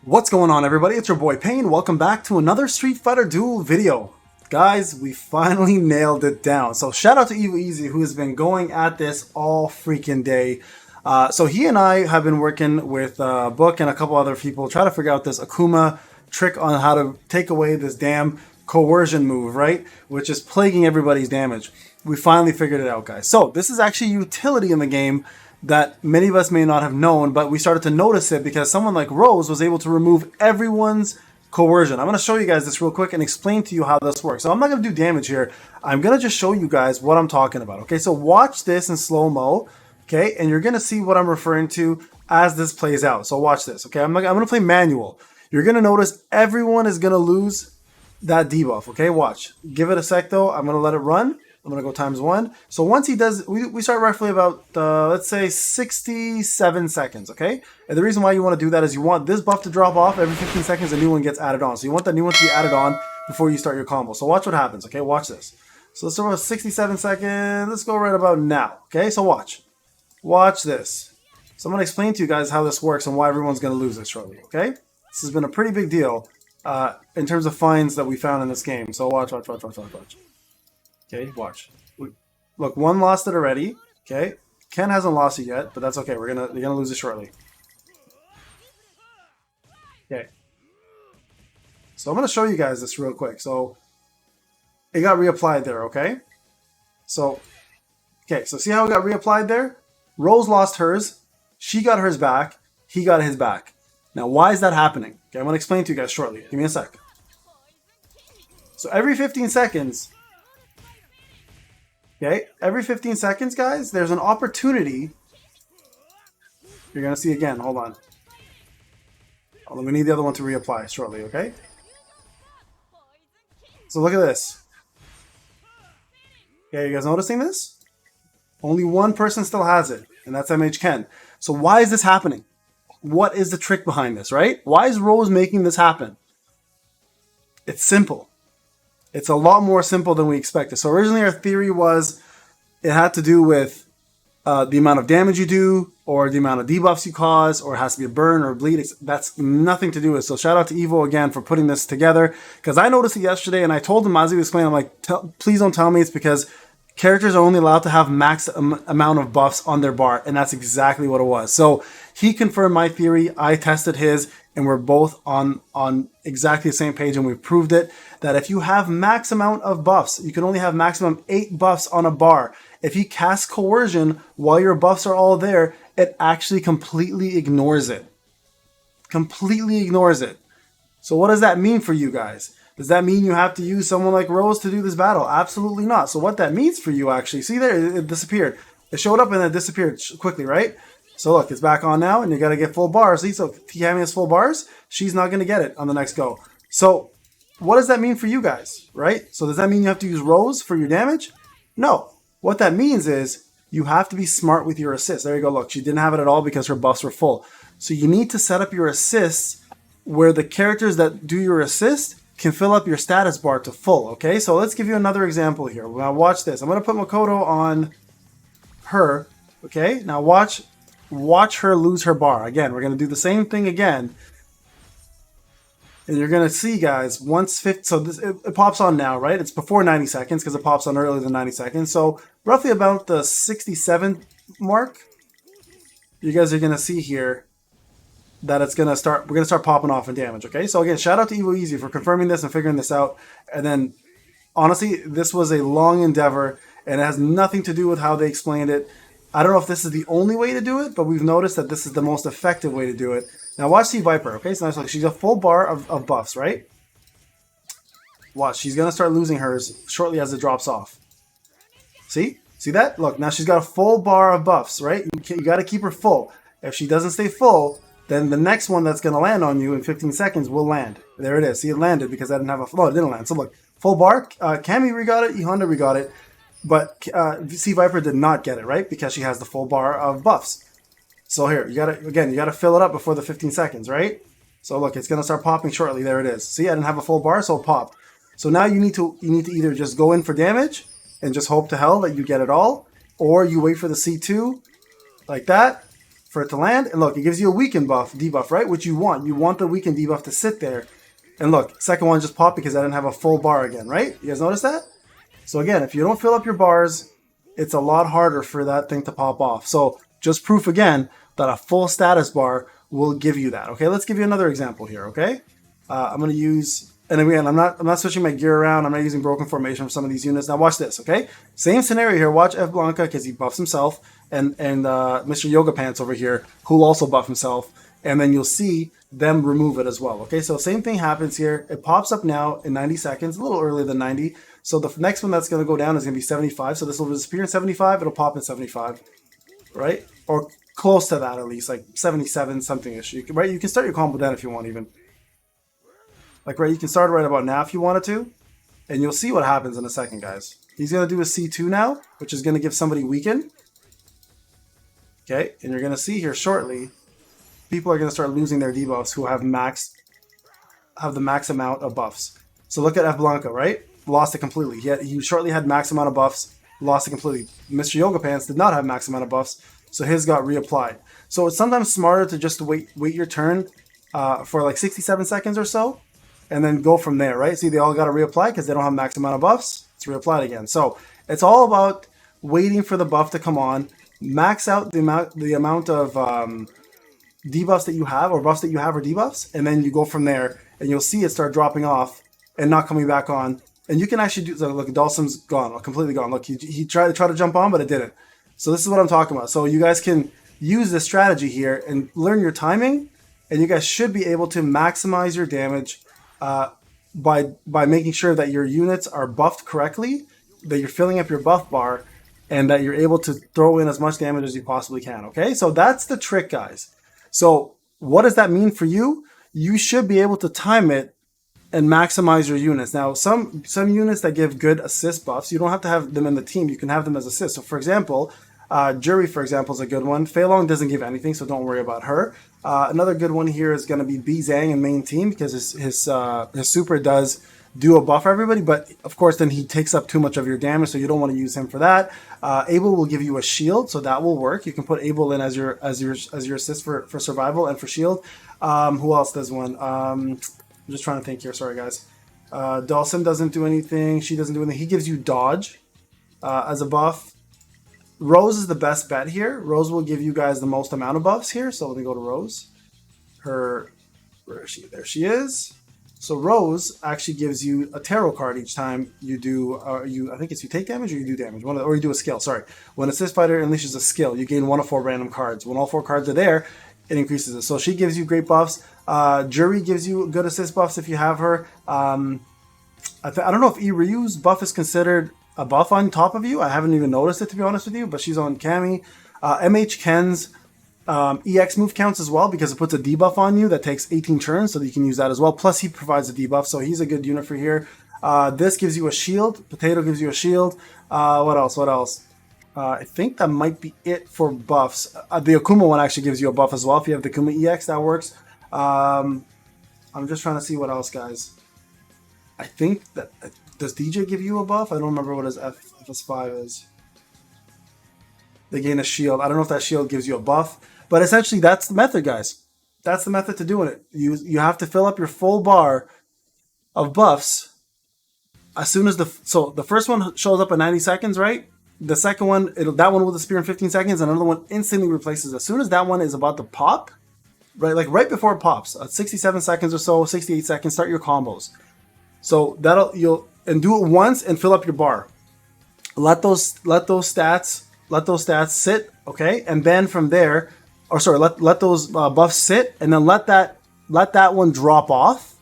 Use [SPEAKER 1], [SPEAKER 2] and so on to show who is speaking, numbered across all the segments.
[SPEAKER 1] What's going on, everybody? It's your boy Payne. Welcome back to another Street Fighter Duel video. Guys, we finally nailed it down. So shout out to EvoEazzy, who has been going at this all freaking day. So he and I have been working with Book and a couple other people trying to figure out this Akuma trick on how to take away this damn coercion move, right? Which is plaguing everybody's damage. We finally figured it out, guys. So this is actually a utility in the game that many of us may not have known, but we started to notice it because someone like Rose was able to remove everyone's coercion. I'm going to show you guys this real quick and explain to you how this works. So I'm not going to do damage here. I'm going to just show you guys what I'm talking about. Okay, so watch this in slow-mo, okay, and you're going to see what I'm referring to as this plays out. So watch this, okay? I'm going to play manual. You're going to notice everyone is going to lose that debuff, okay? Watch. Give it a sec, though. I'm going to let it run. I'm going to go ×1. So once he does, we start roughly about, let's say 67 seconds, okay? And the reason why you want to do that is you want this buff to drop off. Every 15 seconds, a new one gets added on. So you want that new one to be added on before you start your combo. So watch what happens, okay? Watch this. So let's start with 67 seconds. Let's go right about now, okay? So watch. Watch this. So I'm going to explain to you guys how this works and why everyone's going to lose this shortly, okay? This has been a pretty big deal in terms of finds that we found in this game. So watch. Okay, watch. Look, one lost it already. Okay, Ken hasn't lost it yet, but that's okay. You're gonna lose it shortly. Okay. So I'm gonna show you guys this real quick. So it got reapplied there. Okay. So see how it got reapplied there? Rose lost hers. She got hers back. He got his back. Now, why is that happening? Okay, I'm gonna explain to you guys shortly. Give me a sec. So every 15 seconds. Okay, every 15 seconds, guys, there's an opportunity. You're going to see again. Hold on. We need the other one to reapply shortly, okay? So look at this. Okay, you guys noticing this? Only one person still has it, and that's MH Ken. So why is this happening? What is the trick behind this, right? Why is Rose making this happen? It's simple. It's a lot more simple than we expected. So originally our theory was it had to do with the amount of damage you do or the amount of debuffs you cause, or it has to be a burn or a bleed. That's nothing to do with it. So shout out to Evo again for putting this together, because I noticed it yesterday and I told him as he was playing, I'm like, please don't tell me it's because characters are only allowed to have max amount of buffs on their bar, and that's exactly what it was. So he confirmed my theory, I tested his, and we're both on exactly the same page, and we've proved it, that if you have max amount of buffs, you can only have maximum 8 buffs on a bar. If you cast coercion while your buffs are all there, it actually completely ignores it. Completely ignores it. So what does that mean for you guys? Does that mean you have to use someone like Rose to do this battle? Absolutely not. So what that means for you, actually, see there, it disappeared. It showed up and then disappeared quickly, right? So look, it's back on now, and you got to get full bars. See, so if Tammy has full bars, she's not going to get it on the next go. So what does that mean for you guys, right? So does that mean you have to use Rose for your damage? No. What that means is you have to be smart with your assists. There you go. Look, she didn't have it at all because her buffs were full. So you need to set up your assists where the characters that do your assist can fill up your status bar to full, okay? So let's give you another example here. Now watch this. I'm going to put Makoto on her, okay? Now watch her lose her bar. Again, we're going to do the same thing again. And you're going to see, guys, once 50, so this, it pops on now, right? It's before 90 seconds because it pops on earlier than 90 seconds. So roughly about the 67 mark, you guys are going to see here that it's going to start, we're going to start popping off in damage, okay? So again, shout out to EvoEazzy for confirming this and figuring this out. And then, honestly, this was a long endeavor, and it has nothing to do with how they explained it. I don't know if this is the only way to do it, but we've noticed that this is the most effective way to do it. Now watch the Viper, okay? So nice, look, she's a full bar of buffs, right? Watch, she's going to start losing hers shortly as it drops off. See? See that? Look, now she's got a full bar of buffs, right? You got to keep her full. If she doesn't stay full, then the next one that's going to land on you in 15 seconds will land. There it is. See, it landed because I didn't have a... Oh, it didn't land. So look, full bar. Cammy re-got it. E-Honda re-got it. But C Viper did not get it, right? Because she has the full bar of buffs. So here, you gotta fill it up before the 15 seconds, right? So look, it's gonna start popping shortly. There it is. See, I didn't have a full bar, so it popped. So now you need to either just go in for damage and just hope to hell that you get it all, or you wait for the C2 like that, for it to land. And look, it gives you a weaken buff, debuff, right? Which you want. You want the weaken debuff to sit there. And look, second one just popped because I didn't have a full bar again, right? You guys notice that? So again, if you don't fill up your bars, it's a lot harder for that thing to pop off. So just proof again that a full status bar will give you that. Okay, let's give you another example here. Okay, I'm going to use, and again, I'm not switching my gear around. I'm not using broken formation for some of these units. Now watch this. Okay, same scenario here. Watch F Blanca because he buffs himself, and Mr. Yoga Pants over here who'll also buff himself, and then you'll see them remove it as well. Okay, so same thing happens here. It pops up now in 90 seconds, a little earlier than 90. So the next one that's going to go down is going to be 75. So this will disappear in 75. It'll pop in 75, right? Or close to that at least, like 77 something-ish. Right? You can start your combo then if you want even. Like, right, you can start right about now if you wanted to. And you'll see what happens in a second, guys. He's going to do a C2 now, which is going to give somebody weaken. Okay, and you're going to see here shortly, people are going to start losing their debuffs who have the max amount of buffs. So look at F Blanca, right? Lost it completely. He shortly had max amount of buffs, lost it completely. Mr. Yoga Pants did not have max amount of buffs, so his got reapplied. So it's sometimes smarter to just wait your turn for like 67 seconds or so, and then go from there, right? See, they all got to reapply because they don't have max amount of buffs. It's reapplied again. So it's all about waiting for the buff to come on, max out the amount of debuffs that you have, or buffs that you have, or debuffs, and then you go from there, and you'll see it start dropping off and not coming back on. And you can actually do, so look, Dawson's gone, completely gone. Look, he tried to jump on, but it didn't. So this is what I'm talking about. So you guys can use this strategy here and learn your timing, and you guys should be able to maximize your damage by making sure that your units are buffed correctly, that you're filling up your buff bar, and that you're able to throw in as much damage as you possibly can, okay? So that's the trick, guys. So what does that mean for you? You should be able to time it and maximize your units. Now, some units that give good assist buffs, you don't have to have them in the team. You can have them as assists. So, for example, Jury, for example, is a good one. Fei Long doesn't give anything, so don't worry about her. Another good one here is going to be B Zhang in main team because his super does do a buff for everybody, but of course then he takes up too much of your damage, so you don't want to use him for that. Abel will give you a shield, so that will work. You can put Abel in as your assist for survival and for shield. Who else does one? I'm just trying to think here. Sorry, guys. Dawson doesn't do anything. She doesn't do anything. He gives you dodge as a buff. Rose is the best bet here. Rose will give you guys the most amount of buffs here. So let me go to Rose. Where is she? There she is. So Rose actually gives you a tarot card each time you do. I think it's you take damage or you do damage. Or you do a skill. Sorry. When Assist Fighter unleashes a skill, you gain 1 of 4 random cards. When all 4 cards are there, it increases it. So she gives you great buffs. Jury gives you good assist buffs if you have her. I don't know if Ryu's buff is considered a buff on top of you. I haven't even noticed it, to be honest with you, but she's on Cammy. MH Ken's EX move counts as well because it puts a debuff on you that takes 18 turns, so that you can use that as well. Plus, he provides a debuff, so he's a good unit for here. This gives you a shield. Potato gives you a shield. What else? I think that might be it for buffs. The Akuma one actually gives you a buff as well. If you have the Akuma EX, that works. I'm just trying to see what else, guys. I think that... Does DJ give you a buff? I don't remember what his FS5 is. They gain a shield. I don't know if that shield gives you a buff. But essentially, that's the method, guys. That's the method to doing it. You have to fill up your full bar of buffs as soon as the first one shows up in 90 seconds, right? The second one, that one will disappear in 15 seconds, and another one instantly replaces. As soon as that one is about to pop, right, like right before it pops, at 67 seconds or so, 68 seconds, start your combos. So and do it once and fill up your bar. Let those stats sit, okay, and then from there, let those buffs sit, and then let that one drop off,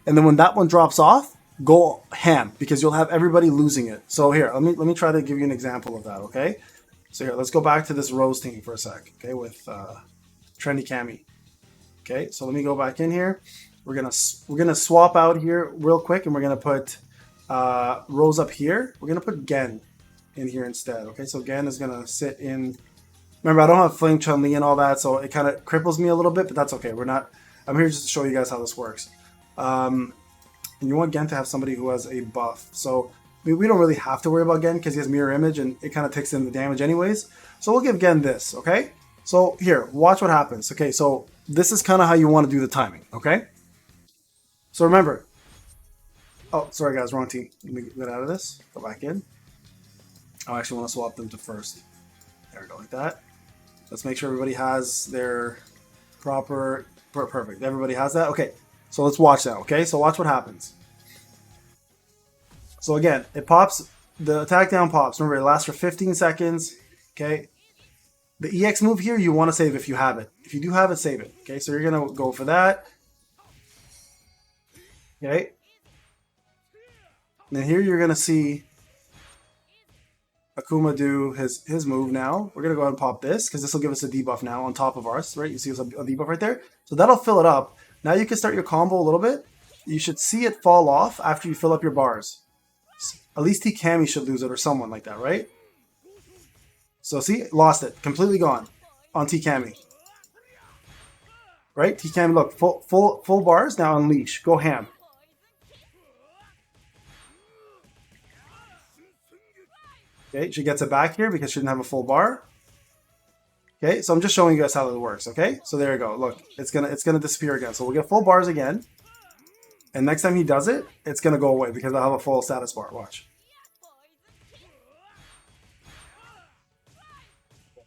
[SPEAKER 1] and then when that one drops off, go ham because you'll have everybody losing it. So here, let me try to give you an example of that, okay? So here, let's go back to this Rose team for a sec, okay, with Trendy Cammy. Okay, so let me go back in here. We're gonna swap out here real quick, and we're gonna put Rose up here. We're gonna put Gen in here instead. Okay, so Gen is gonna sit in. Remember, I don't have Flame Chun-Li and all that, so it kind of cripples me a little bit, but that's okay. I'm here just to show you guys how this works. And you want Gen to have somebody who has a buff. So we don't really have to worry about Gen because he has mirror image and it kind of takes in the damage anyways. So we'll give Gen this, okay? So here, watch what happens. Okay, so this is kind of how you want to do the timing. Okay. So remember. Oh, sorry guys, wrong team. Let me get out of this. Go back in. I actually want to swap them to first. There we go, like that. Let's make sure everybody has their proper. Perfect. Everybody has that. Okay. So let's watch that. Okay. So watch what happens. So again, it pops. The attack down pops. Remember, it lasts for 15 seconds. Okay. The EX move here, you want to save if you have it. If you do have it, save it. Okay. So you're gonna go for that. Okay. And here you're gonna see Akuma do his move now. We're going to go ahead and pop this because this will give us a debuff now on top of ours, right? You see a debuff right there? So that'll fill it up. Now you can start your combo a little bit. You should see it fall off after you fill up your bars. At least T-Kami should lose it or someone like that, right? So see, lost it. Completely gone on T-Kami. Right? T-Kami, look, full bars. Now unleash. Go ham. Okay, she gets it back here because she didn't have a full bar. Okay, so I'm just showing you guys how it works. Okay, so there you go. Look, it's gonna disappear again. So we'll get full bars again, and next time he does it, it's gonna go away because I'll have a full status bar. Watch.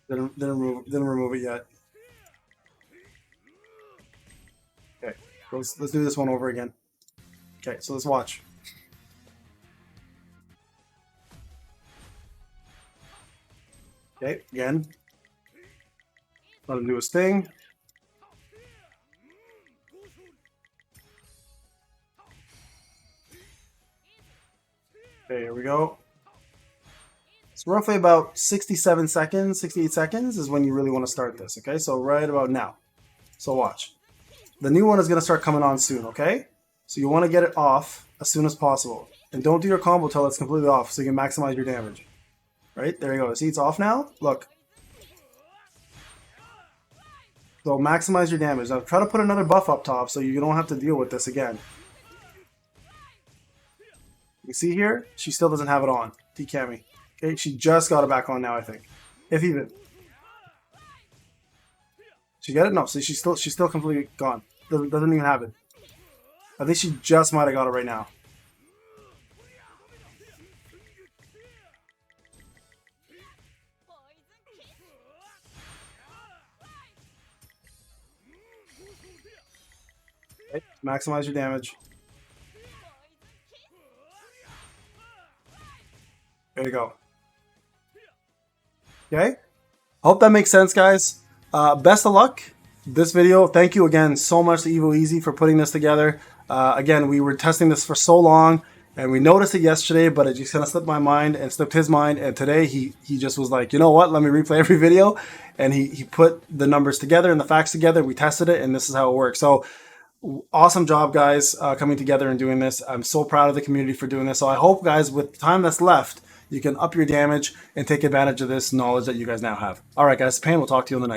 [SPEAKER 1] Didn't remove it yet. Okay, let's do this one over again. Okay, so let's watch. Okay, again. Let him do his thing. Okay, here we go. It's roughly about 67 seconds, 68 seconds is when you really want to start this, okay? So right about now. So watch. The new one is going to start coming on soon, okay? So you want to get it off as soon as possible. And don't do your combo till it's completely off so you can maximize your damage. Right? There you go. See, it's off now? Look. So maximize your damage. Now try to put another buff up top so you don't have to deal with this again. You see here? She still doesn't have it on. T-Kami. Okay, she just got it back on now, I think. If even. She get it? No, see, she's still completely gone. Doesn't even have it. I think she just might have got it right now. Okay, maximize your damage. There you go. Okay. Hope that makes sense, guys. Best of luck. This video, thank you again so much to EvoEazzy for putting this together. Again, we were testing this for so long, and we noticed it yesterday, but it just kind of slipped my mind and slipped his mind. And today, he just was like, you know what? Let me replay every video. And he put the numbers together and the facts together. We tested it, and this is how it works. So awesome job, guys, coming together and doing this. I'm so proud of the community for doing this. So I hope, guys, with the time that's left, you can up your damage and take advantage of this knowledge that you guys now have. All right, guys, Payne, we'll talk to you on the next.